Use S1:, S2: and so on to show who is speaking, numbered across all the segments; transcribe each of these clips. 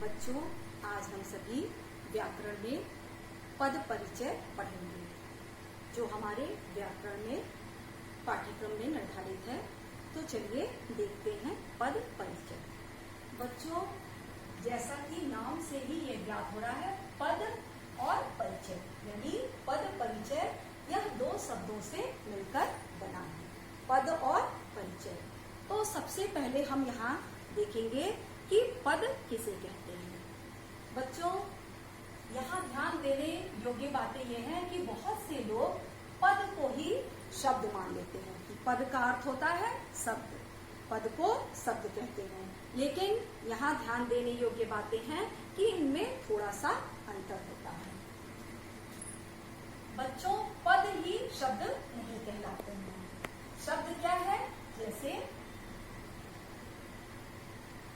S1: बच्चों, आज हम सभी व्याकरण में पद परिचय पढ़ेंगे जो हमारे व्याकरण में पाठ्यक्रम में निर्धारित है। तो चलिए देखते हैं पद परिचय। बच्चों, जैसा कि नाम से ही ये ज्ञात हो रहा है, पद और परिचय यानी पद परिचय, यह दो शब्दों से मिलकर बना है, पद और परिचय। तो सबसे पहले हम यहाँ देखेंगे कि पद किसे कहते हैं। बच्चों, यहाँ ध्यान देने योग्य बातें ये हैं कि बहुत से लोग पद को ही शब्द मान लेते हैं कि पद का अर्थ होता है शब्द, पद को शब्द कहते हैं। लेकिन यहाँ ध्यान देने योग्य बातें हैं कि इनमें थोड़ा सा अंतर होता है। बच्चों, पद ही शब्द नहीं कहलाते हैं। शब्द क्या है? जैसे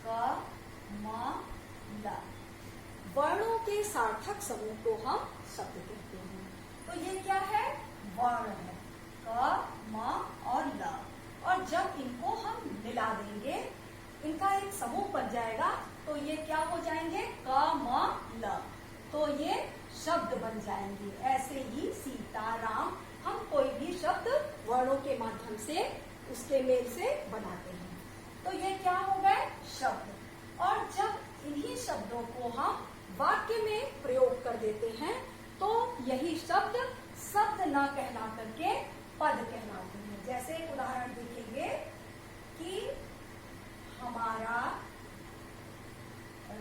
S1: क, म, ल, वर्णों के सार्थक समूह को हम शब्द कहते हैं। तो ये क्या है? वर्ण है, क, म और ल। और जब इनको हम मिला देंगे, इनका एक समूह बन जाएगा, तो ये क्या हो जाएंगे? क, म, ल। तो ये शब्द बन जाएंगे। ऐसे ही सीता, राम, हम कोई भी शब्द वर्णों के माध्यम से उसके मेल से बनाते हैं। तो ये क्या हो गए? शब्द। और जब इन्हीं शब्दों को हम वाक्य में प्रयोग कर देते हैं, तो यही शब्द शब्द न कहला करके पद कहलाते हैं। जैसे उदाहरण देखेंगे कि हमारा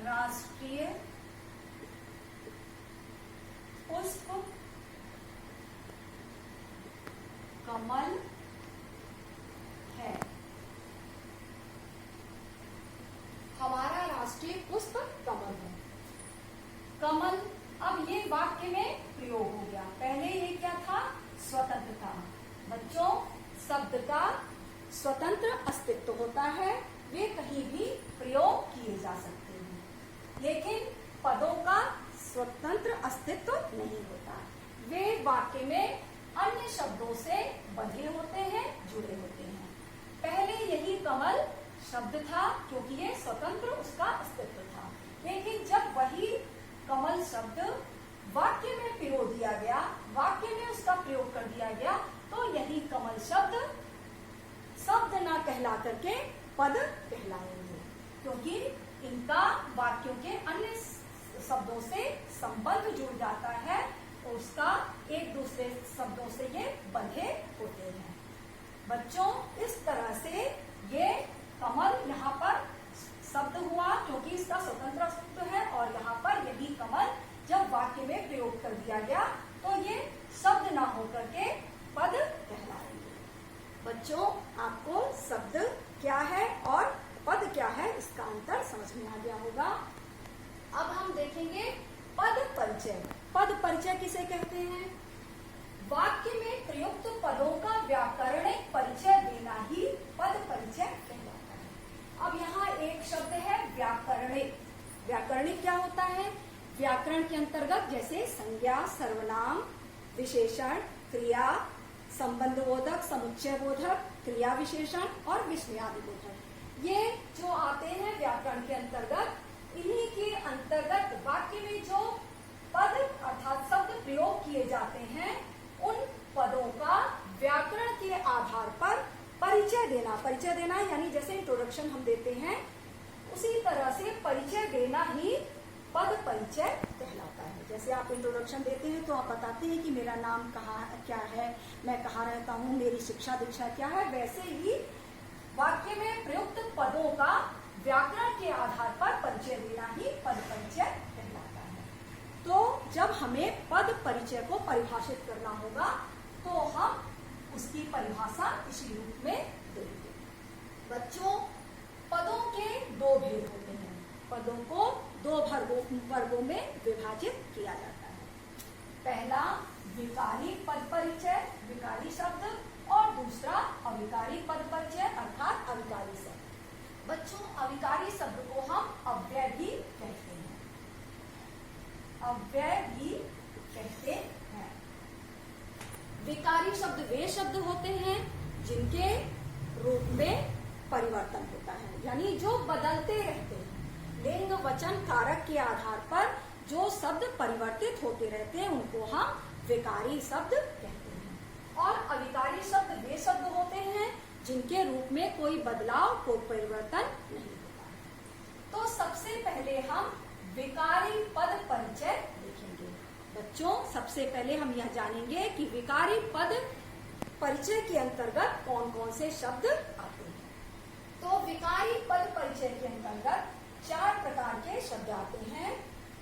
S1: राष्ट्रीय पुष्प कमल है। हमारा राष्ट्रीय पुष्प कमल है। कमल, अब ये वाक्य में प्रयोग हो गया। पहले ये क्या था? स्वतंत्र था। बच्चों, शब्द का स्वतंत्र अस्तित्व होता है, वे कहीं भी प्रयोग किए जा सकते हैं। लेकिन पदों का स्वतंत्र अस्तित्व नहीं होता, वे वाक्य में अन्य शब्दों से बंधे होते हैं, जुड़े होते हैं। पहले यही कमल शब्द था क्योंकि ये स्वतंत्र उसका अस्तित्व था। लेकिन जब वही कमल शब्द वाक्य में पिरो दिया गया, वाक्य में उसका प्रयोग कर दिया गया, तो यही कमल शब्द शब्द ना कहला करके पद कहलाएंगे, क्योंकि इनका वाक्यों के अन्य शब्दों से संबंध जुड़ जाता है और उसका एक दूसरे शब्दों से ये बंधे होते हैं। बच्चों, इस तरह से ये कमल यहाँ पर शब्द हुआ क्योंकि इसका स्वतंत्र अस्तित्व है, और यहाँ पर यही कमल जब वाक्य में प्रयोग कर दिया गया तो ये शब्द ना होकर के पद कहलाएंगे। बच्चों, आपको शब्द क्या है और पद क्या है इसका अंतर समझ में आ गया होगा। अब हम देखेंगे पद परिचय। पद परिचय किसे कहते हैं? वाक्य में प्रयुक्त पदों का व्याकरणिक परिचय देना ही पद परिचय कहलाता है। अब यहाँ एक शब्द है व्याकरणिक। व्याकरणिक क्या होता है? व्याकरण के अंतर्गत जैसे संज्ञा, सर्वनाम, विशेषण, क्रिया, संबंधबोधक, समुच्चय बोधक, क्रिया विशेषण और विस्मयादि बोधक, ये जो आते हैं व्याकरण के अंतर्गत, इन्हीं के अंतर्गत वाक्य में जो पद अर्थात शब्द प्रयोग किए जाते हैं, उन पदों का व्याकरण के आधार पर परिचय देना। परिचय देना यानी जैसे इंट्रोडक्शन हम देते हैं, उसी तरह से परिचय देना ही पद परिचय कहलाता है। जैसे आप इंट्रोडक्शन देते हैं तो आप बताते हैं कि मेरा नाम क्या है, मैं कहाँ रहता हूँ, मेरी शिक्षा दीक्षा क्या है। वैसे ही वाक्य में प्रयुक्त पदों का व्याकरण के आधार पर परिचय देना ही पद परिचय कहलाता है। तो जब हमें पद परिचय को परिभाषित करना होगा तो हम उसकी परिभाषा इसी रूप में देंगे। बच्चों, पदों के दो भेद होते हैं। पदों को दो वर्गों में विभाजित किया जाता है। पहला विकारी पद परिचय, विकारी शब्द, और दूसरा अविकारी पद परिचय अर्थात अविकारी शब्द। बच्चों, अविकारी शब्द को हम अव्यय भी कहते हैं। अव्यय भी कहते हैं। विकारी शब्द वे शब्द होते हैं जिनके रूप में परिवर्तन होता है, यानी जो बदलते रहते हैं। लिंग, वचन वचन, कारक के आधार पर जो शब्द परिवर्तित होते रहते हैं उनको हम विकारी शब्द कहते हैं। और अविकारी शब्द वे शब्द होते हैं जिनके रूप में कोई बदलाव, कोई परिवर्तन नहीं होता है। तो सबसे पहले हम विकारी पद परिचय देखेंगे। बच्चों, सबसे पहले हम यह जानेंगे कि विकारी पद परिचय के अंतर्गत कौन कौन से शब्द आते हैं। तो विकारी पद परिचय के अंतर्गत 4 प्रकार के शब्द आते हैं।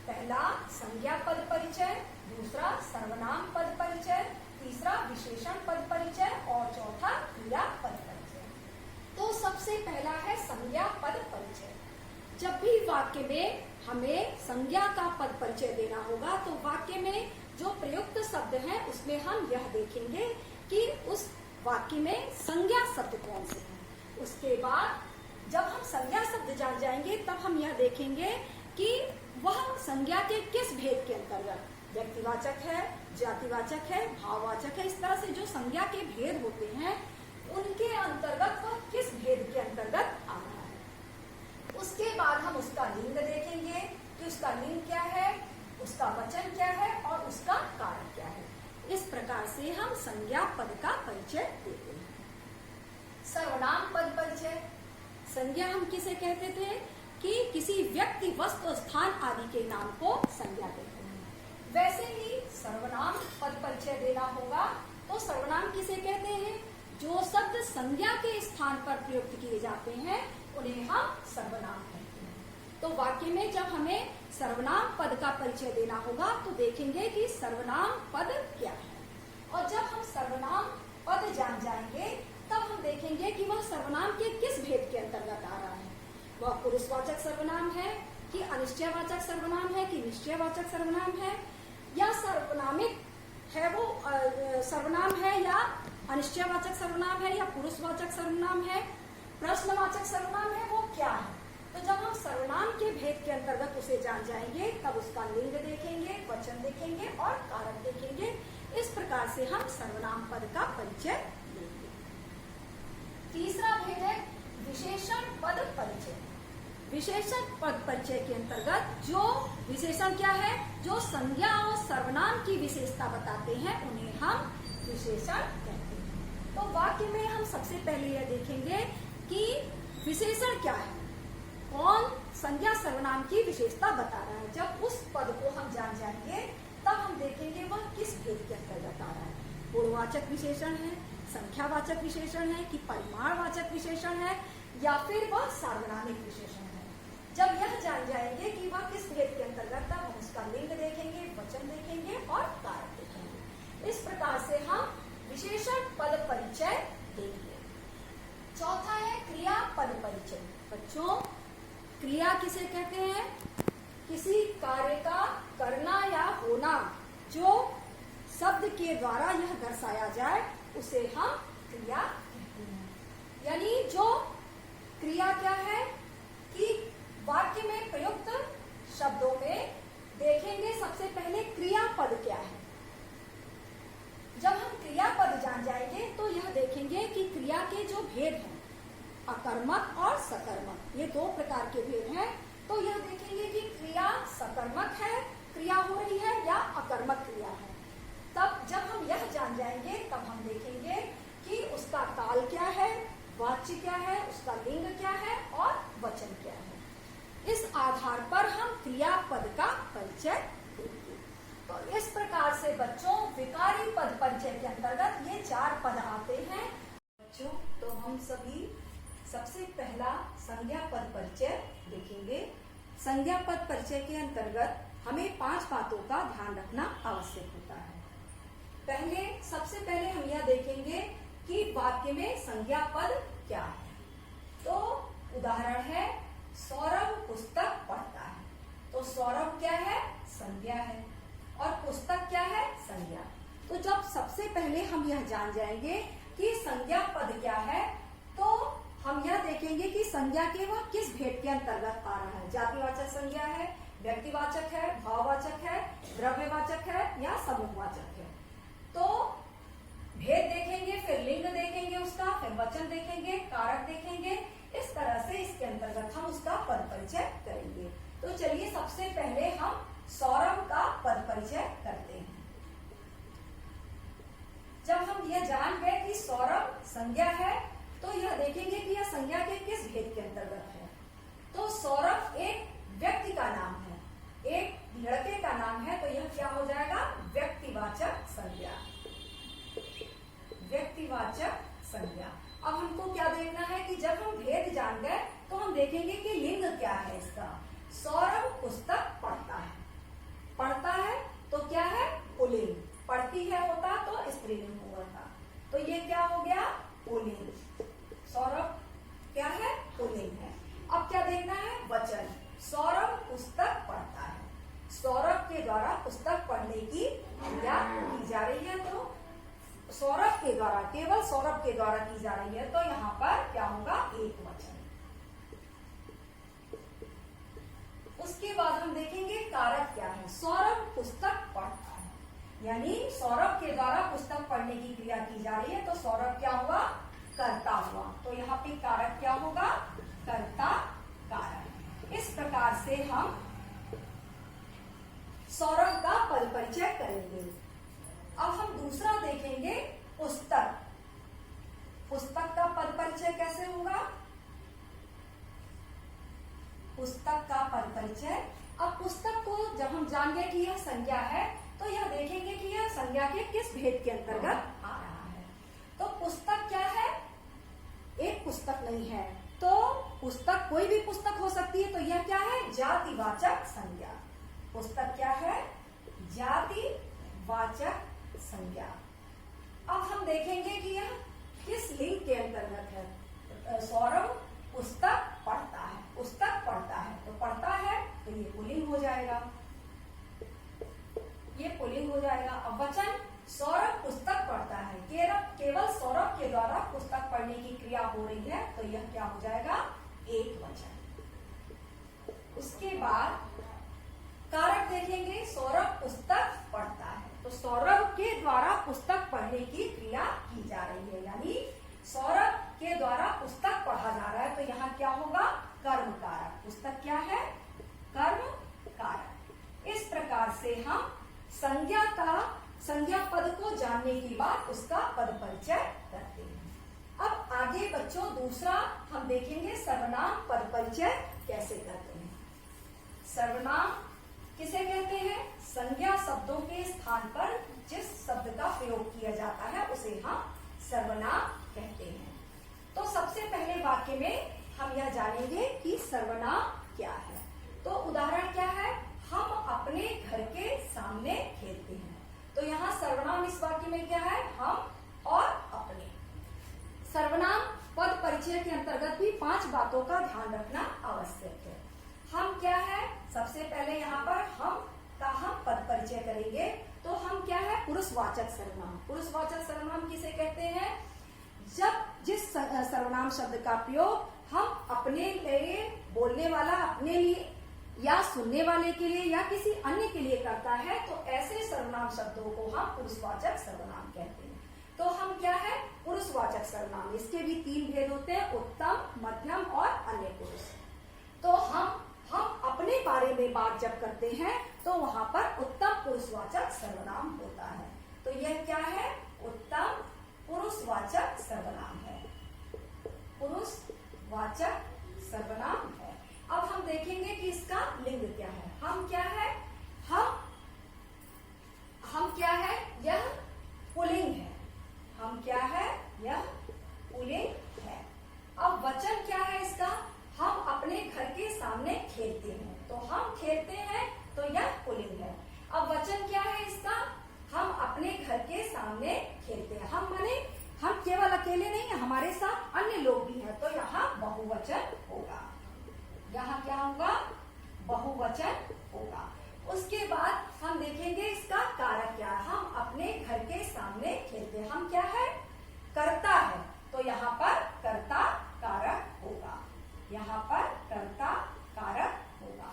S1: पहला संज्ञा पद परिचय, दूसरा सर्वनाम पद परिचय, तीसरा विशेषण पद परिचय और चौथा क्रिया पद परिचय। तो सबसे पहला है संज्ञा पद परिचय। जब भी वाक्य में हमें संज्ञा का पद परिचय देना होगा तो वाक्य में जो प्रयुक्त शब्द हैं उसमें हम यह देखेंगे कि उस वाक्य में संज्ञा शब्द कौन से हैं। उसके बाद जब हम संज्ञा शब्द जान जाएंगे तब हम यह देखेंगे कि वह संज्ञा के किस भेद के अंतर्गत, व्यक्तिवाचक है, जातिवाचक है, भाववाचक है, इस तरह से जो संज्ञा के भेद होते हैं उनके अंतर्गत वह किस भेद के अंतर्गत आ रहा है। उसके बाद हम उसका लिंग देखेंगे कि उसका लिंग क्या है, उसका वचन क्या है और उसका कारक क्या है। इस प्रकार से हम संज्ञा पद का परिचय देते हैं। सर्वनाम पद परिचय। संज्ञा हम किसे कहते थे कि किसी व्यक्ति, वस्तु, स्थान आदि के नाम को संज्ञा कहते हैं। वैसे ही सर्वनाम पद परिचय देना होगा तो सर्वनाम किसे कहते हैं, जो शब्द संज्ञा के स्थान पर प्रयुक्त किए जाते हैं उन्हें हम सर्वनाम कहते हैं। तो वाक्य में जब हमें सर्वनाम पद का परिचय देना होगा तो देखेंगे कि सर्वनाम पद क्या है। और जब हम सर्वनाम पद जान जाएंगे तब हम देखेंगे कि वह सर्वनाम के किस भेद के अंतर्गत आ रहा है। वह पुरुषवाचक सर्वनाम है कि अनिश्चयवाचक सर्वनाम है कि निश्चयवाचक सर्वनाम है, या सर्वनामिक है वो सर्वनाम है, या अनिश्चयवाचक सर्वनाम है, या पुरुषवाचक सर्वनाम है, प्रश्नवाचक सर्वनाम है, वो क्या है। तो जब हम सर्वनाम के भेद के अंतर्गत उसे जान जाएंगे तब उसका लिंग देखेंगे, वचन देखेंगे और कारक देखेंगे। इस प्रकार से हम सर्वनाम पद का परिचय देंगे। तीसरा भेद है विशेषण पद परिचय। विशेषण पद परिचय के अंतर्गत जो विशेषण क्या है, जो संज्ञा और सर्वनाम की विशेषता बताते हैं उन्हें हम विशेषण कहते हैं। तो वाक्य में हम सबसे पहले यह देखेंगे कि विशेषण क्या है, कौन संज्ञा सर्वनाम की विशेषता बता रहा है। जब उस पद को हम जान जाएंगे तब हम देखेंगे वह किस भेद के अंतर्गत आ रहा है। गुणवाचक विशेषण है, संख्यावाचक विशेषण है कि परिमाणवाचक विशेषण है, या फिर वह सार्वनामिक विशेषण है। जब यह जान जाएंगे कि वह किस भेद के अंतर्गत, तब हम उसका लिंग देखेंगे, वचन देखेंगे और कारक देखेंगे। इस प्रकार से हम विशेषण पद परिचय देंगे। चौथा है क्रिया पद परिचय। बच्चों, क्रिया किसे कहते हैं, किसी कार्य का करना या होना जो शब्द के द्वारा यह दर्शाया जाए उसे हम क्रिया कहते हैं। यानी जो क्रिया क्या है कि वाक्य में प्रयुक्त शब्दों में देखेंगे सबसे पहले क्रियापद क्या है। जब हम क्रियापद जान जाएंगे तो यह देखेंगे कि क्रिया के जो भेद हैं, अकर्मक और सकर्मक, ये 2 प्रकार के भेद हैं। तो यह देखेंगे कि क्रिया सकर्मक है, क्रिया हो रही है, या अकर्मक क्रिया है। तब जब हम यह जान जाएंगे तब हम देखेंगे कि उसका काल क्या है, वाच्य क्या है, उसका लिंग क्या है और वचन क्या है। इस आधार पर हम क्रियापद का परिचय देंगे। तो इस प्रकार से बच्चों विकारी पद परिचय के अंतर्गत ये 4 पद आते हैं। बच्चों, तो हम सभी सबसे पहला संज्ञा पद परिचय देखेंगे। संज्ञा पद परिचय के अंतर्गत हमें 5 बातों का ध्यान रखना आवश्यक होता है। सबसे पहले हम यह देखेंगे कि वाक्य में संज्ञा पद क्या है। तो उदाहरण है, सौरभ पुस्तक पढ़ता है। तो सौरभ क्या है, संज्ञा है, और पुस्तक क्या है, संज्ञा। तो जब सबसे पहले हम यह जान जाएंगे कि संज्ञा पद क्या है तो हम यह देखेंगे कि संज्ञा के वह किस भेद के अंतर्गत आ रहा है। जातिवाचक संज्ञा है, व्यक्तिवाचक है, भाववाचक है, द्रव्यवाचक है या समूहवाचक है। तो भेद देखेंगे, फिर लिंग देखेंगे उसका, फिर वचन देखेंगे, कारक देखेंगे। इस तरह से इसके अंतर्गत हम उसका पद परिचय करेंगे। तो चलिए सबसे पहले हम सौरभ का पद परिचय करते हैं। जब हम यह जान गए कि सौरभ संज्ञा है, तो यह देखेंगे कि यह संज्ञा के किस भेद के अंतर्गत है। तो सौरभ एक व्यक्ति का नाम है, एक लड़के का नाम है, तो यह क्या हो जाएगा, व्यक्तिवाचक संज्ञा। व्यक्तिवाचक संज्ञा। अब हमको क्या देखना है कि जब हम भेद जान गए तो हम देखेंगे कि लिंग क्या है इसका। सौरभ पुस्तक पढ़ता है, पढ़ता है तो क्या है, पुल्लिंग। पढ़ती है होता तो स्त्रीलिंग हुआ था, तो ये क्या हो गया, पुल्लिंग। सौरभ क्या है, पुल्लिंग है। अब क्या देखना है, वचन। सौरभ पुस्तक पढ़ता है, सौरभ के द्वारा पुस्तक पढ़ने की क्रिया की जा रही है, तो सौरभ के द्वारा, केवल सौरभ के द्वारा की जा रही है, तो यहाँ पर क्या होगा, एक वचन। उसके बाद हम देखेंगे कारक क्या है। सौरभ पुस्तक पढ़ता है, यानी सौरभ के द्वारा पुस्तक पढ़ने की क्रिया की जा रही है, तो सौरभ क्या हुआ, कर्ता हुआ। तो यहाँ पे कारक क्या होगा, कर्ता कारक। इस प्रकार से हम सौरभ का पद परिचय करेंगे। अब हम दूसरा देखेंगे, पुस्तक। पुस्तक का पद परिचय कैसे होगा, पुस्तक का पद परिचय। अब पुस्तक को जब हम जान गए कि यह संज्ञा है, तो यह देखेंगे कि यह संज्ञा के किस भेद के अंतर्गत आ रहा है। तो पुस्तक क्या है, एक पुस्तक नहीं है, तो पुस्तक कोई भी पुस्तक हो सकती है, तो यह क्या है, जातिवाचक संज्ञा। पुस्तक क्या है, जातिवाचक संज्ञा। अब हम देखेंगे कि यह किस लिंग के अंतर्गत है। सौरभ पुस्तक पढ़ता है, पुस्तक पढ़ता है, तो पढ़ता है तो ये पुल्लिंग हो जाएगा, ये पुल्लिंग हो जाएगा। अब वचन, सौरभ पुस्तक पढ़ता है, केवल सौरभ के द्वारा पुस्तक पढ़ने की क्रिया हो रही है, तो यह क्या हो जाएगा, एक वचन। उसके बाद कारक देखेंगे, सौरभ पुस्तक पढ़ता है, तो सौरभ के द्वारा पुस्तक पढ़ने की क्रिया की जा रही है, यानी सौरभ के द्वारा पुस्तक पढ़ा जा रहा है, तो यहाँ क्या होगा, कर्म कारक। पुस्तक क्या है, कर्म कारक। इस प्रकार से हम संज्ञा पद को जानने के बाद उसका पद परिचय करते हैं। अब आगे बच्चों दूसरा हम देखेंगे, सर्वनाम पद परिचय कैसे करते हैं। सर्वनाम किसे कहते हैं, संज्ञा शब्दों के स्थान पर जिस शब्द का प्रयोग किया जाता है उसे हम सर्वनाम कहते हैं। तो सबसे पहले वाक्य में हम यह जानेंगे कि सर्वनाम क्या है। तो उदाहरण क्या है, हम अपने घर के सामने खेलते हैं, तो यहाँ सर्वनाम इस वाक्य में क्या है, हम और अपने। सर्वनाम पद परिचय के अंतर्गत भी 5 बातों का ध्यान रखना आवश्यक है। हम क्या है, सबसे पहले यहाँ पर हम का हम पद परिचय करेंगे, तो हम क्या है, पुरुषवाचक सर्वनाम। पुरुषवाचक सर्वनाम किसे कहते हैं, जब जिस सर्वनाम शब्द का प्रयोग हम अपने लिए, बोलने वाला अपने लिए या सुनने वाले के लिए या किसी अन्य के लिए करता है, तो ऐसे सर्वनाम शब्दों को हम पुरुषवाचक सर्वनाम कहते हैं। तो हम क्या है, पुरुषवाचक सर्वनाम। इसके भी 3 भेद होते हैं, उत्तम, मध्यम और अन्य पुरुष। तो हम अपने बारे में बात जब करते हैं तो वहां पर उत्तम पुरुषवाचक सर्वनाम होता है, तो यह क्या है, उत्तम पुरुषवाचक सर्वनाम है, पुरुषवाचक सर्वनाम है। अब हम देखेंगे कि इसका लिंग क्या है। हम क्या है, हम क्या है, यह पुल्लिंग है। हम क्या है, यह पुल्लिंग है। अब वचन क्या है इसका, हम अपने घर के सामने खेलते हैं, तो हम खेलते हैं, तो यह पुल्लिंग है। अब वचन क्या है इसका, हम अपने घर के सामने खेलते हैं। हम माने हम केवल अकेले नहीं है, हमारे साथ अन्य लोग भी हैं, तो यहाँ बहुवचन होगा। यहाँ क्या होगा, बहुवचन होगा। उसके बाद हम देखेंगे इसका कारक क्या है। हम अपने घर के सामने खेलते हैं, हम क्या है, कर्ता है, तो यहाँ पर कर्ता कारक होगा, यहाँ पर कर्ता कारक होगा।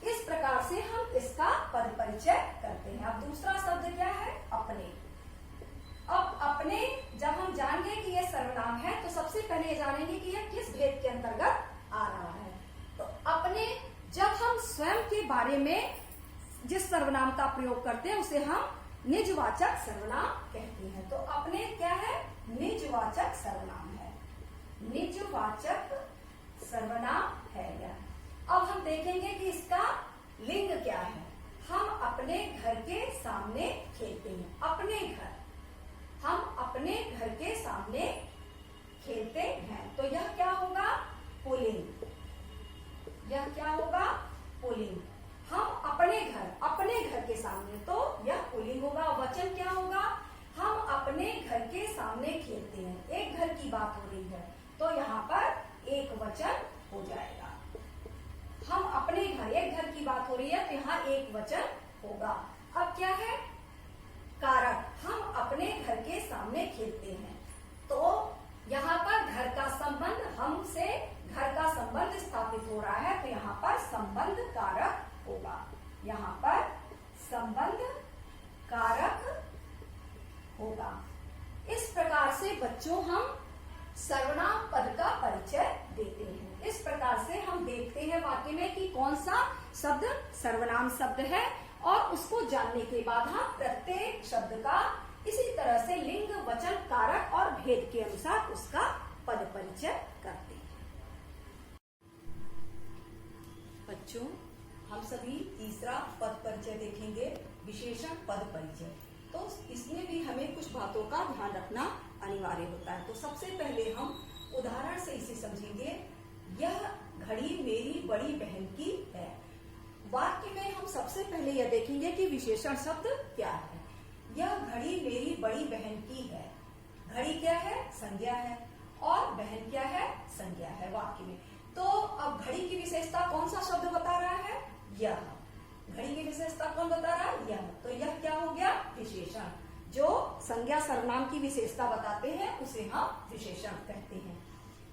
S1: इस प्रकार से हम इसका पद परिचय करते हैं। अब दूसरा शब्द क्या है, अपने। अब अपने जब हम जान गए कि यह सर्वनाम है, तो सबसे पहले जानेंगे कि यह किस भेद के अंतर्गत आ रहा है। तो अपने जब हम स्वयं के बारे में जिस सर्वनाम का प्रयोग करते हैं उसे हम निजवाचक सर्वनाम कहते हैं। तो अपने क्या है, निजवाचक सर्वनाम है, निजवाचक सर्वनाम है यह। अब हम देखेंगे कि इसका लिंग क्या है। हम अपने घर के सामने खेलते हैं, अपने घर, हम अपने घर के सामने खेलते हैं, तो यह क्या होगा, पुल्लिंग। यह क्या होगा, पुल्लिंग। हम अपने घर के सामने, तो यह पुल्लिंग होगा। वचन क्या होगा, हम अपने घर के सामने खेलते हैं, एक घर की बात हो रही है, तो यहाँ पर एक वचन हो जाएगा। हम अपने घर, एक घर की बात हो रही है, तो यहाँ एक वचन होगा। अब क्या है, कारक, हम अपने घर के सामने खेलते हैं, तो यहाँ पर घर का संबंध, हमसे घर का संबंध स्थापित हो रहा है, तो यहाँ पर संबंध कारक होगा। यहाँ पर संबंध कारक होगा। इस प्रकार से बच्चों हम सर्वनाम पद का परिचय देते हैं। इस प्रकार से हम देखते हैं वाक्य में कि कौन सा शब्द सर्वनाम शब्द है, और उसको जानने के बाद हम प्रत्येक शब्द का इसी तरह से लिंग, वचन, कारक और भेद के अनुसार उसका पद परिचय करते हैं। बच्चों, हम सभी तीसरा पद परिचय देखेंगे, विशेषण पद परिचय। तो इसमें भी हमें कुछ बातों का ध्यान रखना अनिवार्य होता है। तो सबसे पहले हम उदाहरण से इसे समझेंगे। यह घड़ी मेरी बड़ी बहन की है। वाक्य में हम सबसे पहले यह देखेंगे कि विशेषण शब्द क्या है। यह घड़ी मेरी बड़ी बहन की है। घड़ी क्या है, संज्ञा है, और बहन क्या है, संज्ञा है वाक्य में। तो अब घड़ी की विशेषता कौन सा शब्द बता रहा है, यह। घड़ी की विशेषता कौन बता रहा है, यह। तो यह क्या हो गया, विशेषण। जो संज्ञा सर्वनाम की विशेषता बताते हैं उसे हम विशेषण कहते हैं।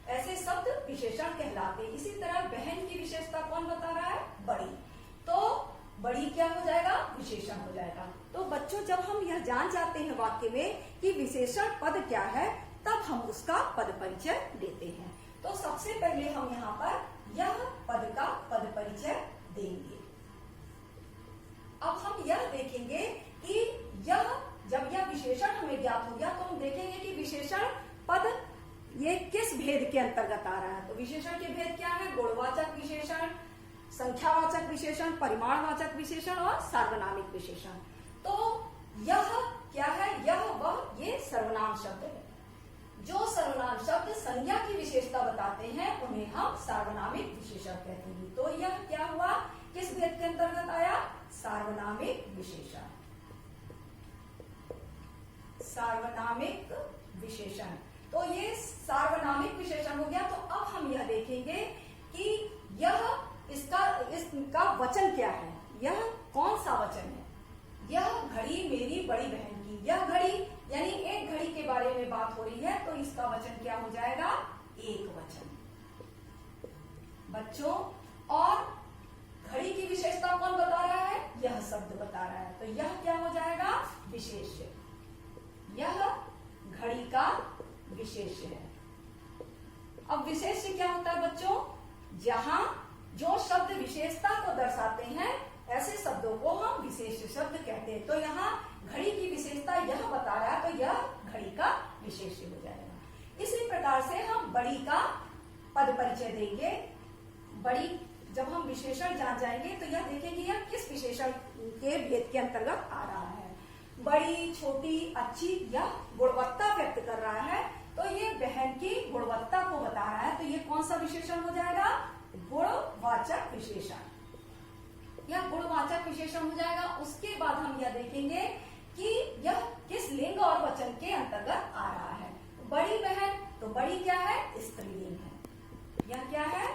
S1: ऐसे शब्द विशेषण कहलाते हैं। इसी तरह बहन की विशेषता कौन बता रहा है, बड़ी। तो बड़ी क्या हो जाएगा, विशेषण हो जाएगा। तो बच्चों, जब हम यह जान जाते हैं वाक्य में कि विशेषण पद क्या है, तब हम उसका पद परिचय देते हैं। तो सबसे पहले हम यहाँ पर यह पद का पद परिचय देंगे। अब हम यह देखेंगे कि यह, जब यह विशेषण हमें ज्ञात हो गया, तो हम देखेंगे कि विशेषण पद ये किस भेद के अंतर्गत आ रहा है। तो विशेषण के भेद क्या है, गुणवाचक विशेषण, संख्यावाचक विशेषण, परिमाणवाचक विशेषण और सार्वनामिक विशेषण। तो यह क्या है, यह वह ये सर्वनाम शब्द है। जो सर्वनाम शब्द संज्ञा की विशेषता बताते हैं उन्हें हम सार्वनामिक विशेषण कहते हैं। तो यह क्या हुआ, किस भेद के अंतर्गत आया, सार्वनामिक विशेषण। सार्वनामिक विशेषण, तो ये सार्वनामिक विशेषण हो गया। तो अब हम यह देखेंगे कि यह इसका वचन क्या है, यह कौन सा वचन है। यह घड़ी मेरी बड़ी बहन की, यह घड़ी यानी एक घड़ी के बारे में बात हो रही है, तो इसका वचन क्या हो जाएगा, एक वचन। बच्चों, और घड़ी की विशेषता कौन बता रहा है, यह शब्द बता रहा है, तो यह क्या हो जाएगा, विशेष्य। यह घड़ी का विशेष्य है। अब विशेष्य क्या होता है बच्चों, जहां जो शब्द विशेषता को दर्शाते हैं ऐसे शब्दों को हम विशेष्य शब्द कहते हैं। तो यहाँ घड़ी की विशेषता यह बता रहा है, तो यह घड़ी का विशेष्य हो जाएगा। इसी प्रकार से हम बड़ी का पद परिचय देंगे। बड़ी, जब हम विशेषण जान जाएंगे तो यह देखेंगे यह किस विशेषण के भेद के अंतर्गत आ रहा है। बड़ी, छोटी, अच्छी, यह गुणवत्ता व्यक्त कर रहा है, तो ये बहन की गुणवत्ता को बता रहा है, तो ये कौन सा विशेषण हो जाएगा, गुणवाचक विशेषण। यह गुणवाचक विशेषण हो जाएगा। उसके बाद हम यह देखेंगे कि यह किस लिंग और वचन के अंतर्गत आ रहा है। बड़ी बहन, तो बड़ी क्या है, स्त्रीलिंग है। यह क्या है,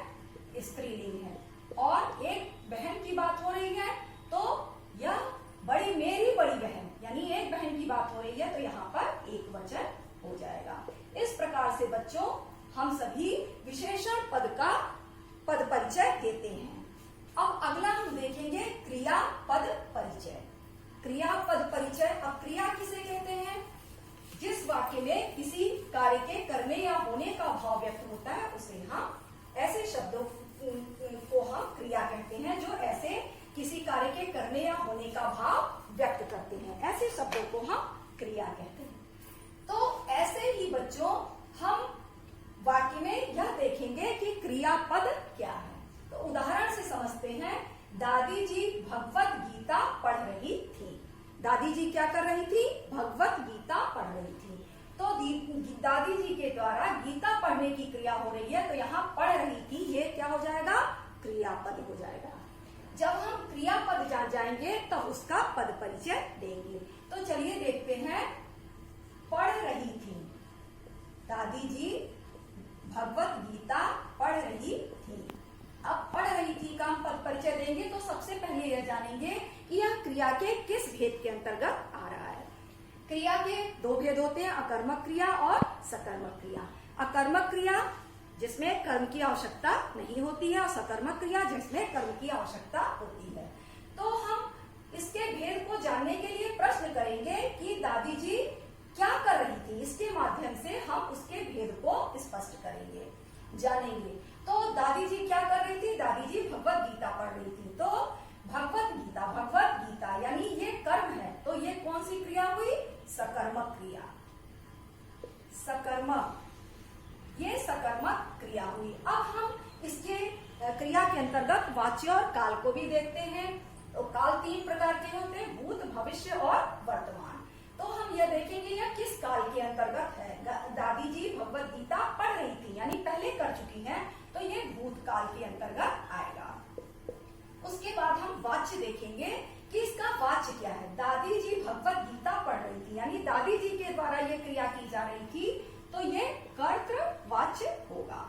S1: स्त्रीलिंग है। और एक बहन की बात हो रही है, तो यह बड़ी, मेरी बड़ी बहन, यानी एक बहन की बात हो रही है, तो यहाँ पर एक वचन हो जाएगा। इस प्रकार से बच्चों हम सभी विशेषण पद का पद परिचय देते हैं। अब अगला हम देखेंगे क्रिया पद परिचय। क्रिया पद परिचय, अब क्रिया किसे कहते हैं, जिस वाक्य में किसी कार्य के करने या होने का भाव व्यक्त होता है उसे हम, ऐसे शब्दों को हम क्रिया कहते हैं जो ऐसे कार्य के करने या होने का भाव व्यक्त करते हैं। ऐसे शब्दों को हम क्रिया कहते हैं। तो ऐसे ही बच्चों हम वाक्य में यह देखेंगे कि क्रियापद क्या है। तो उदाहरण से समझते हैं। दादी जी भगवत गीता पढ़ रही थी। दादी जी क्या कर रही थी? भगवत गीता पढ़ रही थी। तो दादी जी के द्वारा गीता पढ़ने की क्रिया हो रही है, तो यहाँ पढ़ रही थी, ये क्या हो जाएगा? क्रियापद हो जाएगा। जब हम क्रियापद जान जाएंगे तो उसका पद परिचय देंगे। तो चलिए देखते हैं। पढ़ रही थी, दादी जी भगवत गीता पढ़ रही थी। अब पढ़ रही थी का हम पद परिचय देंगे तो सबसे पहले यह जानेंगे कि यह क्रिया के किस भेद के अंतर्गत आ रहा है। क्रिया के दो भेद होते हैं, अकर्मक क्रिया और सकर्मक क्रिया। अकर्मक क्रिया जिसमें कर्म की आवश्यकता नहीं होती है और सकर्मक क्रिया जिसमें कर्म की आवश्यकता होती है। तो हम इसके भेद को जानने के लिए प्रश्न करेंगे कि दादी जी क्या कर रही थी। इसके माध्यम से हम उसके भेद को स्पष्ट करेंगे, जानेंगे। तो दादी जी क्या कर रही थी? दादी जी भगवत गीता पढ़ रही थी। तो भगवत गीता यानी ये कर्म है, तो ये कौन सी क्रिया हुई? सकर्मक क्रिया। ये सकर्मक क्रिया हुई। अब हम इसके क्रिया के अंतर्गत वाच्य और काल को भी देखते हैं। तो काल तीन प्रकार के होते हैं, भूत, भविष्य और वर्तमान। तो हम यह देखेंगे यह किस काल के अंतर्गत है। दादी जी भगवत गीता पढ़ रही थी यानी पहले कर चुकी हैं, तो ये भूतकाल के अंतर्गत आएगा। उसके बाद हम वाच्य देखेंगे कि इसका वाच्य क्या है। दादी जी भगवत गीता पढ़ रही थी यानी दादी जी के द्वारा ये क्रिया की जा रही थी, तो ये कर्तृवाच्य होगा।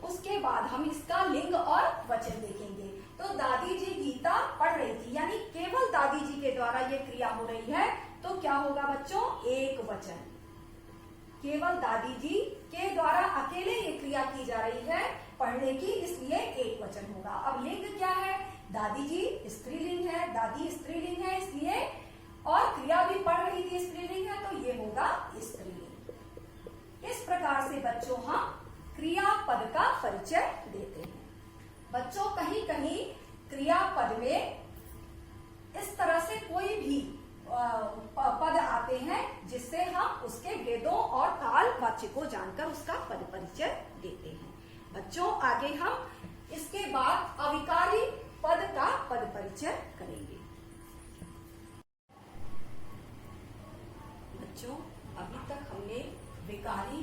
S1: उसके बाद हम इसका लिंग और वचन देखेंगे। तो दादी जी गीता पढ़ रही थी यानी केवल दादी जी के द्वारा ये क्रिया हो रही है, तो क्या होगा बच्चों? एक वचन। केवल दादी जी के द्वारा अकेले ये क्रिया की जा रही है पढ़ने की, इसलिए एक वचन होगा। अब लिंग क्या है? दादी जी स्त्रीलिंग है, दादी स्त्रीलिंग है इसलिए, और क्रिया भी पढ़ रही थी स्त्रीलिंग है, तो ये होगा स्त्रीलिंग। इस प्रकार से बच्चों हम क्रियापद का परिचय देते हैं। बच्चों कहीं कहीं क्रियापद में इस तरह से कोई भी पद आते हैं जिससे हम उसके भेदों और काल वाच्य को जानकर उसका पद परिचय देते हैं। बच्चों आगे हम इसके बाद अविकारी पद का पद परिचय करेंगे। बच्चों अभी तक हमने विकारी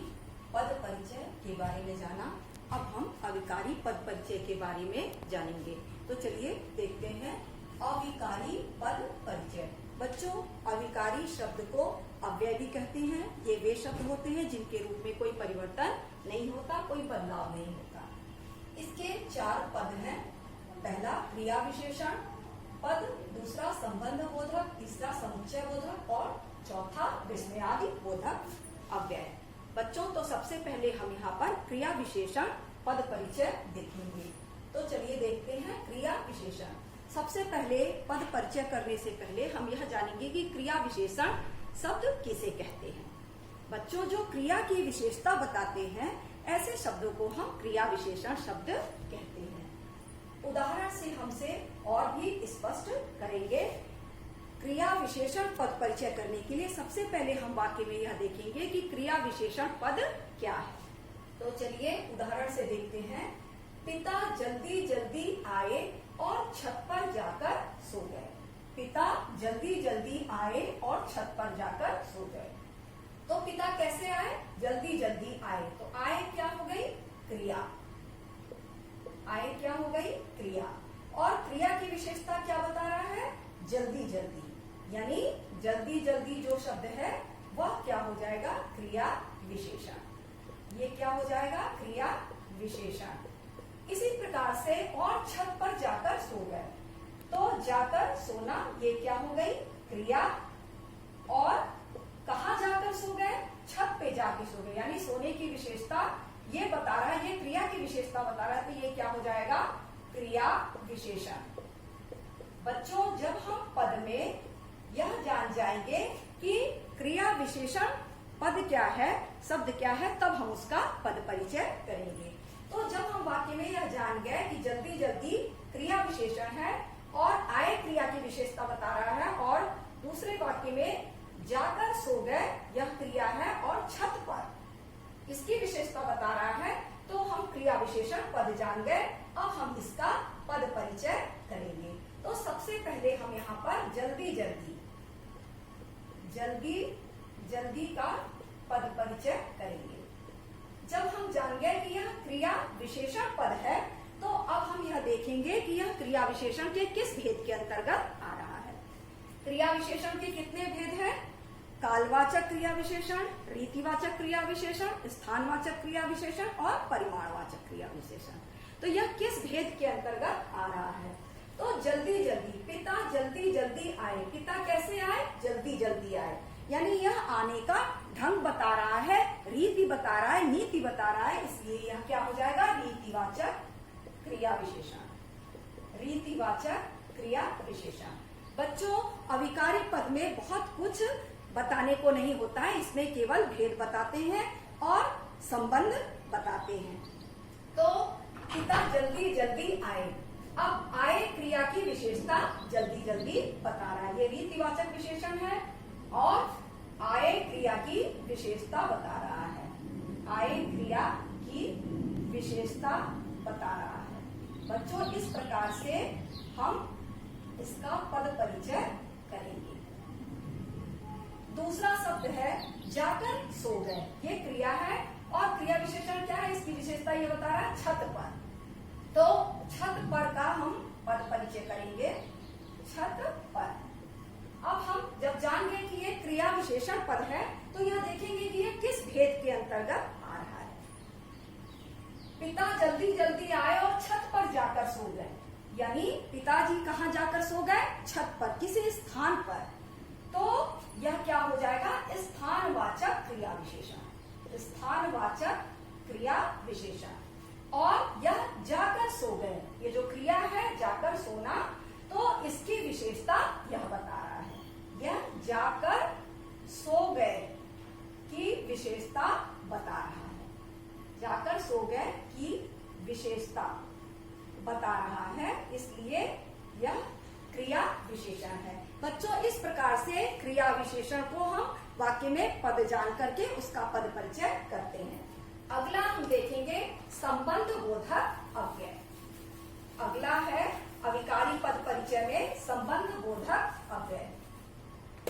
S1: पद परिचय के बारे में जाना, अब हम अविकारी पद परिचय के बारे में जानेंगे। तो चलिए देखते हैं अविकारी पद परिचय। बच्चों अविकारी शब्द को अव्यय भी कहते हैं। ये वे शब्द होते हैं जिनके रूप में कोई परिवर्तन नहीं होता, कोई बदलाव नहीं होता। इसके चार पद हैं। पहला क्रिया विशेषण पद, दूसरा संबंध बोधक, तीसरा समुच्चय बोधक और चौथा विस्मयादि बोधक अव्यय। बच्चों तो सबसे पहले हम यहाँ पर क्रिया विशेषण पद परिचय देखेंगे। तो चलिए देखते हैं क्रिया विशेषण। सबसे पहले पद परिचय करने से पहले हम यह जानेंगे कि क्रिया विशेषण शब्द किसे कहते हैं। बच्चों जो क्रिया की विशेषता बताते हैं ऐसे शब्दों को हम क्रिया विशेषण शब्द कहते हैं। उदाहरण से हमसे और भी स्पष्ट करेंगे। क्रिया विशेषण पद परिचय करने के लिए सबसे पहले हम वाक्य में यह देखेंगे कि क्रिया विशेषण पद क्या है। तो चलिए उदाहरण से देखते हैं। पिता जल्दी जल्दी आए और छत पर जाकर सो गए। पिता जल्दी जल्दी आए और छत पर जाकर सो गए। तो पिता कैसे आए? जल्दी जल्दी आए। तो आए क्या हो गई? क्रिया। आए क्या हो गई? क्रिया। और क्रिया की विशेषता क्या बता रहा है? जल्दी जल्दी, यानी जल्दी जल्दी जो शब्द है वह क्या हो जाएगा? क्रिया विशेषण। ये क्या हो जाएगा? क्रिया विशेषण। इसी प्रकार से और छत पर जाकर सो गए। तो जाकर सोना ये क्या हो गई? क्रिया। और कहाँ जाकर सो गए? छत पे जाके सो गए, यानी सोने की विशेषता ये बता रहा है, ये क्रिया की विशेषता बता रहा है, तो ये क्या हो जाएगा? क्रिया विशेषण। बच्चों जब हम पद में यह जान जाएंगे कि क्रिया विशेषण पद क्या है, शब्द क्या है, तब हम उसका पद परिचय करेंगे। तो जब हम वाक्य में यह जान गए कि जल्दी जल्दी क्रिया विशेषण है और विशेषता बता रहा है, और दूसरे वाक्य में जाकर सो गए यह क्रिया है और छत पर इसकी विशेषता बता रहा है। तो हम क्रिया विशेषण पद जान गए। अब हम इसका पद परिचय करेंगे। तो सबसे पहले हम यहाँ पर जल्दी जल्दी का पद परिचय करेंगे। जब हम जान गए कि यह क्रिया विशेषण पद है, तो अब हम यह देखेंगे कि यह क्रिया विशेषण के किस भेद के अंतर्गत आ रहा है। क्रिया विशेषण के कितने भेद हैं? कालवाचक क्रिया विशेषण, रीतिवाचक क्रिया विशेषण, स्थानवाचक क्रिया विशेषण और परिमाणवाचक क्रिया विशेषण। तो यह किस भेद के अंतर्गत आ रहा है? तो जल्दी पिता जल्दी आए। पिता कैसे आए? जल्दी आए, यानी यह आने का ढंग बता रहा है, रीति बता रहा है, नीति बता रहा है, इसलिए यह क्या हो जाएगा? रीतिवाचक क्रिया विशेषण। रीतिवाचक क्रिया विशेषण। बच्चों, अविकारी पद में बहुत कुछ बताने को नहीं होता है, इसमें केवल भेद बताते हैं और संबंध बताते हैं। तो पिता जल्दी आए। अब आए क्रिया की विशेषता जल्दी बता रहा है, ये रीतिवाचक विशेषण है और आए क्रिया की विशेषता बता रहा है। आए क्रिया की विशेषता बता रहा है। बच्चों, इस प्रकार से हम इसका पद परिचय करेंगे। दूसरा शब्द है जाकर सो गए। ये क्रिया है और क्रिया विशेषण क्या है? इसकी विशेषता ये बता रहा है छत पर। तो छत पर का हम पद परिचय करेंगे। छत पर। अब हम जब जान गए कि ये क्रिया विशेषण पद है, तो यह देखेंगे कि ये किस भेद के अंतर्गत आ रहा है। पिता जल्दी आए और छत पर जाकर सो गए, यानी पिताजी कहाँ जाकर सो गए? छत पर, किसी स्थान पर। तो यह क्या हो जाएगा? स्थानवाचक क्रिया विशेषण। स्थानवाचक क्रिया विशेषण। और यह जाकर सो गए, ये जो क्रिया है जाकर सोना, तो इसकी विशेषता यह बता रहा है। यह जाकर सो गए की विशेषता बता रहा है। जाकर सो गए की विशेषता बता रहा है, इसलिए यह क्रिया विशेषण है। बच्चों, इस प्रकार से क्रिया विशेषण को हम वाक्य में पद जान करके उसका पद परिचय करते हैं। अगला हम देखेंगे संबंध बोधक अव्यय। अगला है अविकारी पद परिचय में संबंध बोधक अव्यय।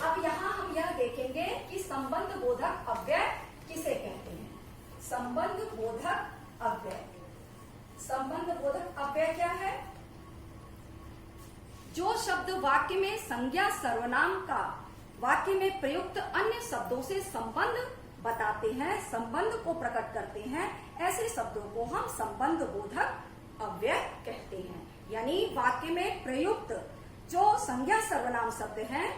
S1: अब यहाँ हम यह देखेंगे कि संबंध बोधक अव्यय किसे कहते हैं। संबंध बोधक अव्यय। संबंध बोधक अव्यय क्या है? जो शब्द वाक्य में संज्ञा सर्वनाम का वाक्य में प्रयुक्त अन्य शब्दों से संबंध बताते हैं, संबंध को प्रकट करते हैं, ऐसे शब्दों को हम संबंध बोधक अव्यय कहते हैं। यानी वाक्य में प्रयुक्त जो संज्ञा सर्वनाम शब्द हैं,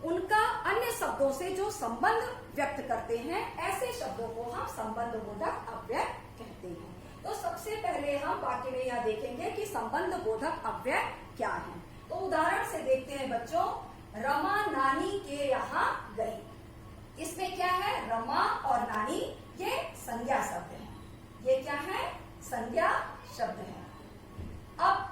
S1: उनका अन्य शब्दों से जो संबंध व्यक्त करते हैं, ऐसे शब्दों को हम संबंध बोधक अव्यय कहते हैं। तो सबसे पहले हम वाक्य में यह देखेंगे कि संबंध बोधक अव्यय क्या है। तो उदाहरण से देखते हैं बच्चों। रमा नानी के यहाँ गई। इसमें क्या है? रमा और नानी ये संज्ञा शब्द है। ये क्या है? संज्ञा शब्द है। अब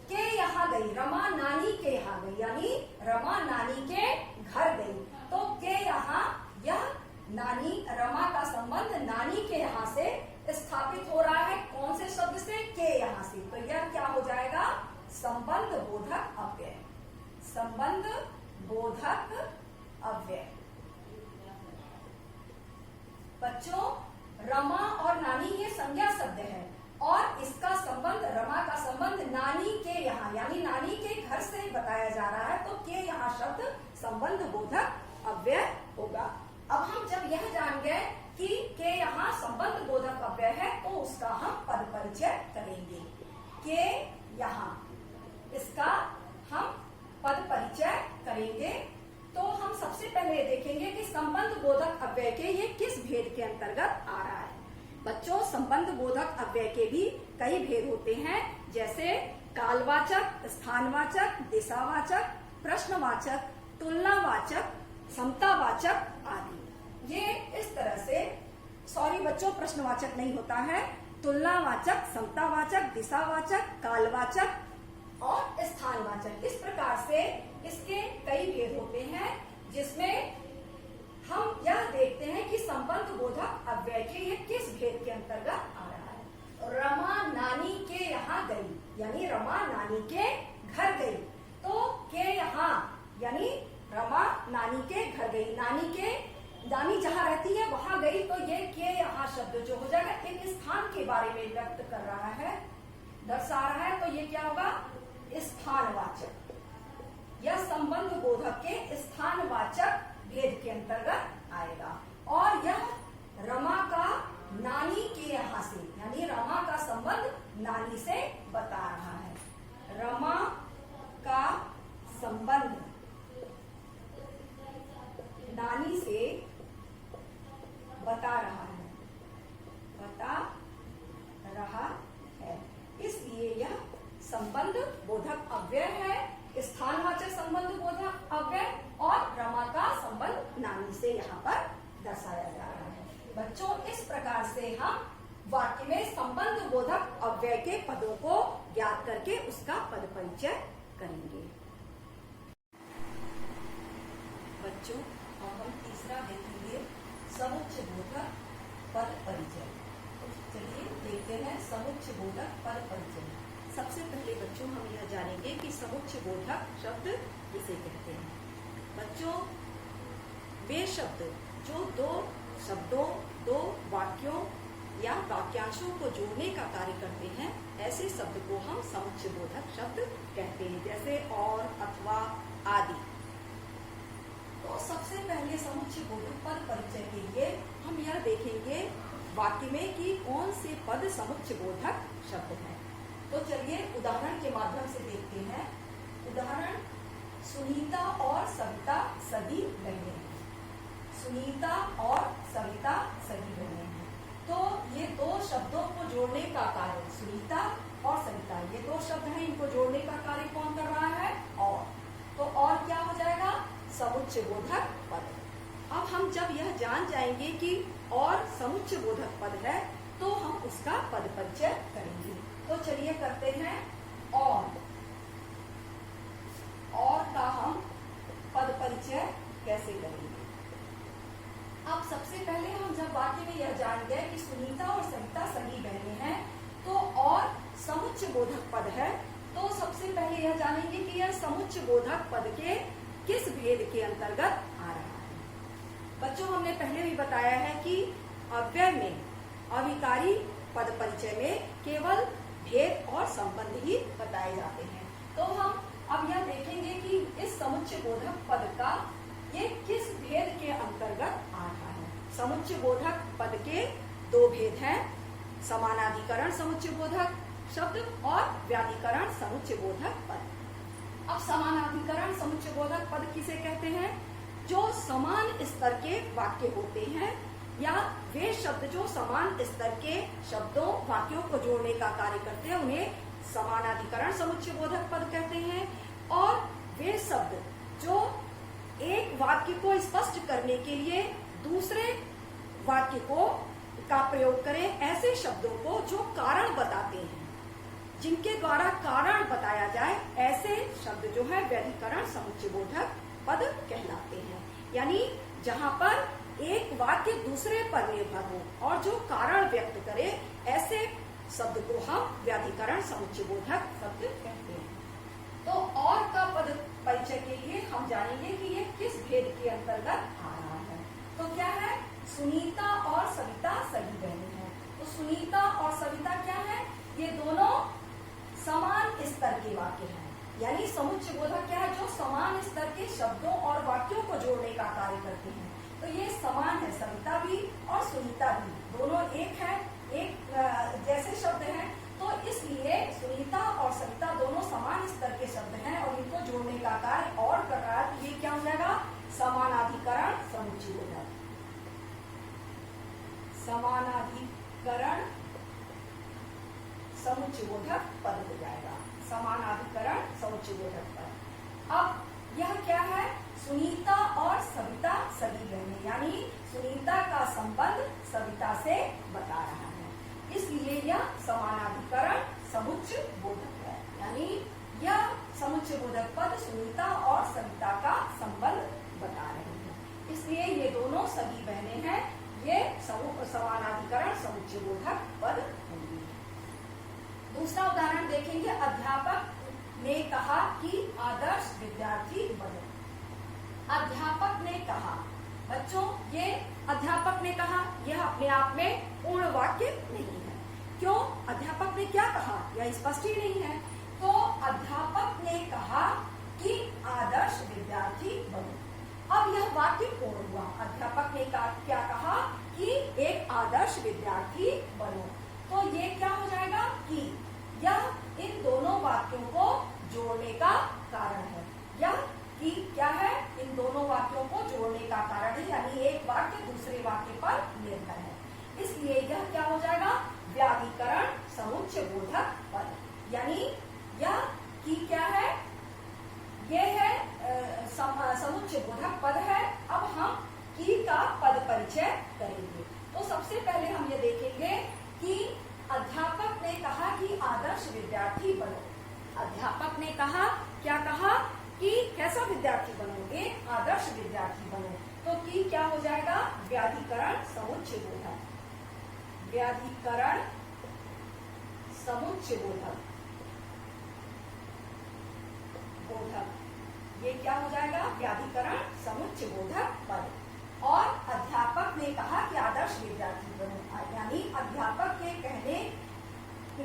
S1: के यहाँ गई, रमा नानी के यहाँ गई, यानी रमा नानी के घर गई। तो के यहाँ यह नानी, रमा का संबंध नानी के यहाँ से स्थापित हो रहा है। कौन से शब्द से? के यहाँ से। तो यह क्या हो जाएगा? संबंध बोधक अव्यय। संबंध बोधक अव्यय। बच्चों, रमा और नानी ये संज्ञा शब्द है और इसका संबंध, रमा का संबंध नानी के यहाँ, यानी नानी के घर से बताया जा रहा है। तो के यहाँ शब्द संबंध बोधक अव्यय होगा। अब हम जब यह जान गए कि के यहाँ संबंध बोधक अव्यय है, तो उसका हम पद परिचय करेंगे। के यहाँ इसका हम पद परिचय करेंगे। तो हम सबसे पहले देखेंगे कि संबंध बोधक अव्यय के ये किस भेद के अंतर्गत आ रहा है। बच्चों, संबंध बोधक अव्यय के भी कई भेद होते हैं, जैसे कालवाचक, स्थानवाचक, दिशावाचक, प्रश्नवाचक, तुलनावाचक, समतावाचक आदि। ये इस तरह से, सॉरी बच्चों, प्रश्नवाचक नहीं होता है, तुलनावाचक, समतावाचक, दिशावाचक, कालवाचक, और स्थानवाचक। इस प्रकार से इसके कई भेद होते हैं, जिसमें हम यह देखते हैं कि संबंध बोधक अव्यय के ये किस भेद के अंतर्गत आ रहा है। रमा नानी के यहाँ गई, यानी रमा नानी के घर गई, तो के यहाँ यानी रमा नानी के घर गई, नानी जहाँ रहती है वहां गई, तो ये के यहाँ शब्द जो हो जाएगा एक स्थान के बारे में व्यक्त कर रहा है, दर्शा रहा है, तो ये क्या होगा, स्थानवाचक। यह संबंध बोधक के स्थानवाचक भेद के अंतर्गत आएगा। और यह रमा का नानी के यहाँ से, यानी रमा का संबंध नानी से बता रहा है। रमा का संबंध नानी से बता रहा है, इसलिए यह संबंध बोधक अव्यय है, स्थानवाचक संबंध बोधक अव्यय, और रमा का संबंध नानी से यहाँ पर दर्शाया जा रहा है। बच्चों, इस प्रकार से हम वाक्य में संबंध बोधक अव्यय के पदों को ज्ञात करके उसका पद परिचय करेंगे। बच्चों, अब हम तीसरा देखेंगे समुच्चय बोधक पद परिचय। चलिए देखते हैं समुच्चय बोधक पद परिचय। सबसे पहले बच्चों हम यह जानेंगे कि समुच्चय बोधक शब्द किसे कहते हैं। बच्चों, वे शब्द जो दो शब्दों, दो वाक्यों या वाक्यांशों को जोड़ने का कार्य करते हैं, ऐसे शब्द को हम समुच्चय बोधक शब्द कहते हैं, जैसे और, अथवा आदि। तो सबसे पहले समुच्चय बोधक पद परिचय के लिए हम यह देखेंगे वाक्य में कि कौन से पद समुच्चय बोधक शब्द हैं। तो चलिए उदाहरण के माध्यम से देखते हैं। उदाहरण, सुनीता और सविता सगी बहनें हैं। सुनीता और सविता सगी बहनें हैं। तो ये दो शब्दों को जोड़ने का कार्य, सुनीता और सविता, ये दो शब्द हैं, इनको जोड़ने का कार्य कौन कर रहा है, और। तो और क्या हो जाएगा, समुच्चय बोधक पद। अब हम जब यह जान जाएंगे कि और समुच्चय बोधक पद है, तो हम उसका पद परिचय करेंगे। तो चलिए करते हैं और का हम पद परिचय कैसे करेंगे। अब सबसे पहले हम जब वाक्य में यह जान गए कि सुनीता और सविता सगी बहनें हैं, तो और समुच्चय बोधक पद है, तो सबसे पहले यह जानेंगे कि यह समुच्चय बोधक पद के किस भेद के अंतर्गत आ रहा है। बच्चों, हमने पहले भी बताया है कि अव्यय में अविकारी पद परिचय में केवल भेद और संबंध ही बताए जाते हैं। तो हम अब यह देखेंगे कि इस समुच्चय बोधक पद का ये किस भेद के अंतर्गत आ रहा है। समुच्चय बोधक पद के दो भेद हैं, समानाधिकरण समुच्चय बोधक शब्द और व्याधिकरण समुच्चय बोधक पद। अब समानाधिकरण समुच्चय बोधक पद किसे कहते हैं, जो समान स्तर के वाक्य होते हैं, या वे शब्द जो समान स्तर के शब्दों, वाक्यों को जोड़ने का कार्य करते हैं, उन्हें समानाधिकरण समुच्चय बोधक पद कहते हैं। और वे शब्द जो एक वाक्य को स्पष्ट करने के लिए दूसरे वाक्य का प्रयोग करें, ऐसे शब्दों को जो कारण बताते हैं, जिनके द्वारा कारण बताया जाए, ऐसे शब्द जो है व्याधिकरण समुच्चय बोधक पद कहलाते हैं। यानी जहाँ पर एक वाक्य दूसरे पर निर्भर हो और जो कारण व्यक्त करे, ऐसे शब्द को हम व्याधिकरण समुच्चय बोधक शब्द कहते हैं। तो और का पद परिचय के लिए हम जानेंगे कि ये किस भेद के अंतर्गत आ रहा है। तो क्या है, सुनीता और सविता सगी बहनें हैं। तो सुनीता और सविता क्या है, ये दोनों समान स्तर के वाक्य हैं। यानी समुच्चय बोधक क्या है, जो समान स्तर के शब्दों और वाक्यों को जोड़ने का कार्य करते हैं। तो ये समान है, सविता भी और सुनीता भी, दोनों एक है, एक जैसे शब्द हैं। तो इसलिए सुनीता और सविता दोनों समान स्तर के शब्द हैं और इनको जोड़ने का कार्य और कर रहा है। तो ये क्या हो जाएगा, समानाधिकरण समुच्चय बोधक। समानाधिकरण समुच्चय बोधक पद हो जाएगा, समानाधिकरण समुच्चय बोधक पद। अब यह क्या है, सुनीता और सविता सगी बहनें, यानी सुनीता का संबंध सविता से बता रहा है, इसलिए यह समानाधिकरण समुच्चय बोधक है। यानी यह समुच्चय बोधक पद सुनीता और सविता का संबंध बता रहे हैं, इसलिए ये दोनों सगी बहनें हैं, ये समानाधिकरण समुच्चय बोधक पद होंगे। दूसरा उदाहरण देखेंगे, अध्यापक ने कहा कि आदर्श विद्यार्थी बनो। अध्यापक ने कहा, बच्चों ये अध्यापक ने कहा, यह अपने आप में पूर्ण वाक्य नहीं है। क्यों? अध्यापक ने क्या कहा यह स्पष्ट ही नहीं है। तो अध्यापक ने कहा कि आदर्श विद्यार्थी बनो। अब यह वाक्य पूर्ण हुआ। अध्यापक ने क्या कहा कि एक आदर्श विद्यार्थी बनो। तो ये क्या हो जाएगा कि यह इन दोनों वाक्यों को जोड़ने का कारण है। यह कि क्या है, इन दोनों वाक्यों को जोड़ने का कारण है, यानी एक वाक्य दूसरे वाक्य पर निर्भर है, इसलिए यह क्या हो जाएगा, व्याधिकरण समुच्चय बोधक पद। यानी यह कि क्या है, यह है समुच्चय बोधक पद है। अब हम की का पद परिचय करेंगे। तो सबसे पहले हम ये देखेंगे कि अध्यापक ने कहा कि आदर्श विद्यार्थी बनो। अध्यापक ने कहा, क्या कहा कि कैसा विद्यार्थी बनोगे, आदर्श विद्यार्थी बनो। तो की क्या हो जाएगा, व्याधिकरण समुच्चय बोधक। व्याधिकरण समुच्चय बोधक, ये क्या हो जाएगा, व्याधिकरण समुच्चय बोधक पद। और अध्यापक ने कहा कि आदर्श विद्यार्थी बनो, यानी अध्यापक के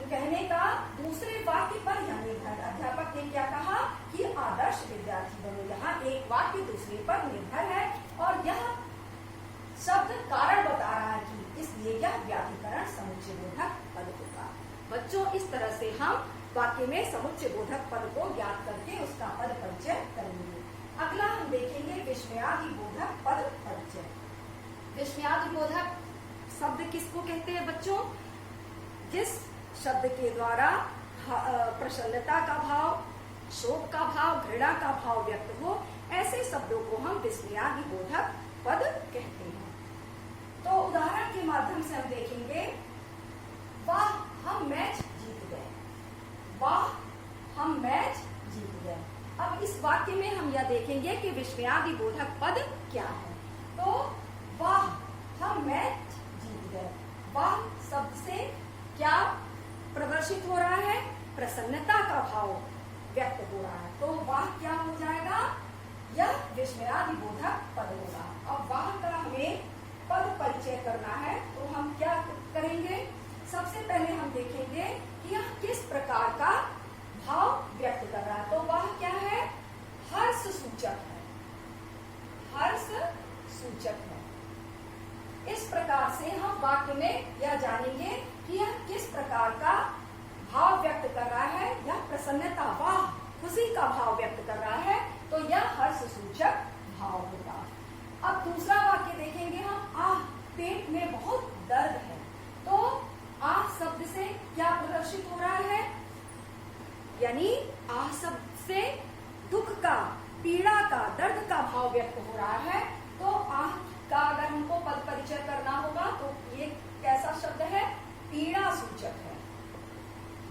S1: कहने का दूसरे वाक्य पर यह निर्भर। अध्यापक ने क्या कहा कि आदर्श विद्यार्थी बनो, यहाँ एक वाक्य दूसरे पर निर्भर है और यह शब्द कारण बता रहा है कि, इसलिए यह व्याधिकरण समुच्चय बोधक पद होगा। बच्चों इस तरह से हम वाक्य में समुच्चय बोधक पद को ज्ञात करके उसका पद परिचय करेंगे। अगला हम देखेंगे विस्मयादि बोधक पद परिचय। विस्मयादि बोधक शब्द किसको कहते हैं बच्चों, जिस शब्द के द्वारा प्रसन्नता का भाव, शोक का भाव, घृणा का भाव व्यक्त हो, ऐसे शब्दों को हम विस्मयादि बोधक पद कहते हैं। तो उदाहरण के माध्यम से हम देखेंगे, वाह हम मैच जीत गए। वाह हम मैच जीत गए। अब इस वाक्य में हम यह देखेंगे कि विस्मयादि बोधक पद क्या है। तो वाह हम मैच जीत गए, वाह शब्द से क्या प्रदर्शित हो रहा है, प्रसन्नता का भाव व्यक्त हो रहा है। तो वाह क्या हो जाएगा, यह विस्मयादि बोधक पद होगा। अब वाह का हमें पद परिचय करना है, तो हम क्या करेंगे, सबसे पहले हम देखेंगे कि यह किस प्रकार का भाव व्यक्त कर रहा है। तो वाह क्या है, हर्ष सूचक है, हर्ष सूचक है। इस प्रकार से हम वाक्य में यह जानेंगे कि यह किस प्रकार का भाव व्यक्त कर रहा है। यह प्रसन्नता, वाह खुशी का भाव व्यक्त कर रहा है, तो यह हर्ष सूचक भाव होगा। अब दूसरा वाक्य देखेंगे हम, आह पेट में बहुत दर्द है। तो आह शब्द से क्या प्रदर्शित हो रहा है, यानी आह शब्द से दुख का, पीड़ा का, दर्द का भाव व्यक्त हो रहा है। तो आह का अगर हमको पद परिचय करना होगा तो ये कैसा शब्द है, पीड़ा सूचक है।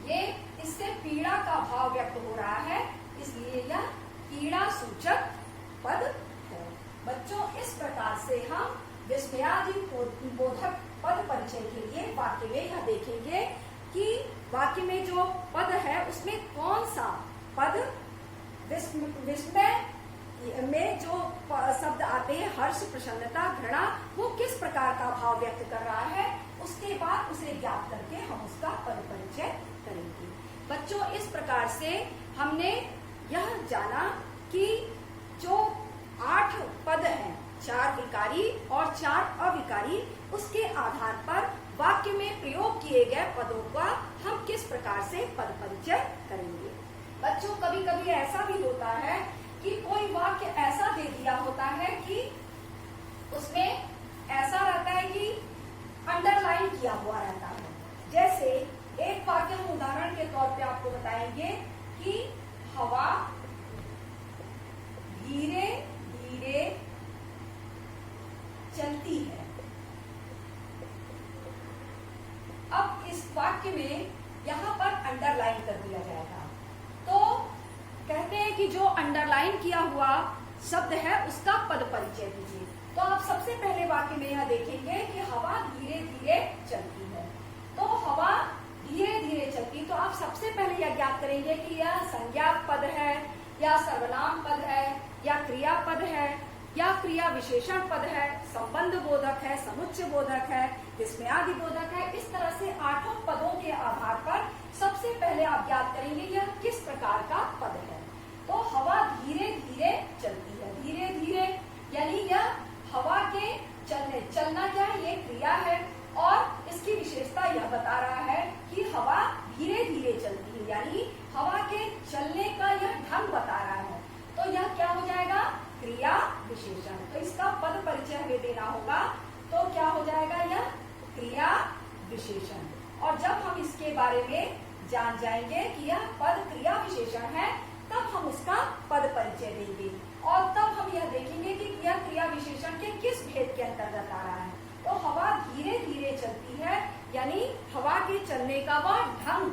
S1: ये इससे पीड़ा का भाव व्यक्त हो रहा है, इसलिए यह पीड़ा सूचक पद है। बच्चों इस प्रकार से हम विस्मयादि बोधक पद परिचय के लिए वाक्य में यह देखेंगे कि वाक्य में जो पद है उसमें कौन सा पद, विस्मय में जो शब्द आते हैं, हर्ष, प्रसन्नता, घृणा, वो किस प्रकार का भाव व्यक्त कर रहा है, उसके बाद उसे ज्ञात करके हम उसका पद परिचय करेंगे। बच्चों इस प्रकार से हमने यह जाना कि जो 8 पद हैं, 4 विकारी और 4 अविकारी, उसके आधार पर वाक्य में प्रयोग किए गए पदों का हम किस प्रकार से पद परिचय करेंगे। बच्चों कभी कभी ऐसा भी होता है कि कोई वाक्य ऐसा दे दिया होता है कि उसमें ऐसा रहता है कि अंडरलाइन किया हुआ रहता है। जैसे एक वाक्य हम उदाहरण के तौर पे आपको बताएंगे कि हवा धीरे धीरे चलती है। अब इस वाक्य में यहाँ पर अंडरलाइन कर दिया जाएगा। तो अंडरलाइन किया हुआ शब्द है उसका पद परिचय दीजिए। तो आप सबसे पहले वाक्य में यह देखेंगे कि हवा धीरे धीरे चलती है। तो हवा धीरे धीरे चलती, तो आप सबसे पहले यह ज्ञात करेंगे कि यह संज्ञा पद है या सर्वनाम पद है या क्रिया पद है या क्रिया विशेषण पद है, संबंध बोधक है, समुच्चय बोधक है, विस्मयादि बोधक है। इस तरह से 8 पदों के आधार पर सबसे पहले आप ज्ञात करेंगे यह किस प्रकार का पद है। तो हवा धीरे धीरे चलती है, धीरे धीरे यानी यह हवा के चलने, चलना क्या है, ये क्रिया है और इसकी विशेषता यह बता रहा है कि हवा धीरे धीरे चलती है, यानी हवा के चलने का यह ढंग बता रहा है। तो यह क्या हो जाएगा, क्रिया विशेषण। तो इसका पद परिचय हमें देना होगा, तो क्या हो जाएगा, यह क्रिया विशेषण। और जब हम इसके बारे में जान जाएंगे कि यह पद क्रिया विशेषण है, तब हम उसका पद परिचय देंगे और तब हम यह देखेंगे कि यह क्रिया विशेषण के किस भेद के अंतर्गत आ रहा है। तो हवा धीरे धीरे चलती है यानी हवा के चलने का वह ढंग,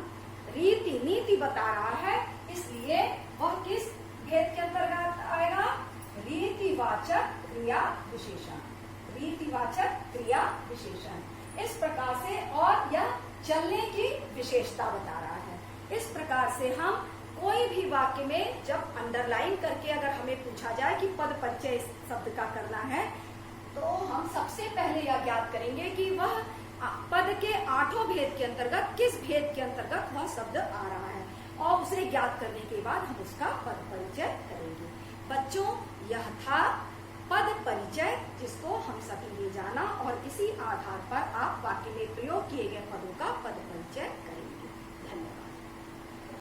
S1: रीति, नीति बता रहा है, इसलिए वह किस भेद के अंतर्गत आएगा, रीतिवाचक क्रिया विशेषण, रीतिवाचक क्रिया विशेषण। इस प्रकार से, और यह चलने की विशेषता बता रहा है। इस प्रकार से हम कोई भी वाक्य में जब अंडरलाइन करके अगर हमें पूछा जाए कि पद परिचय इस शब्द का करना है, तो हम सबसे पहले यह ज्ञात करेंगे कि वह पद के 8 भेद के अंतर्गत किस भेद के अंतर्गत वह शब्द आ रहा है, और उसे ज्ञात करने के बाद हम उसका पद परिचय करेंगे। बच्चों, यह था पद परिचय, जिसको हम सभी ने जाना और इसी आधार पर आप वाक्य में प्रयोग किए गए पदों का पद परिचय करेंगे।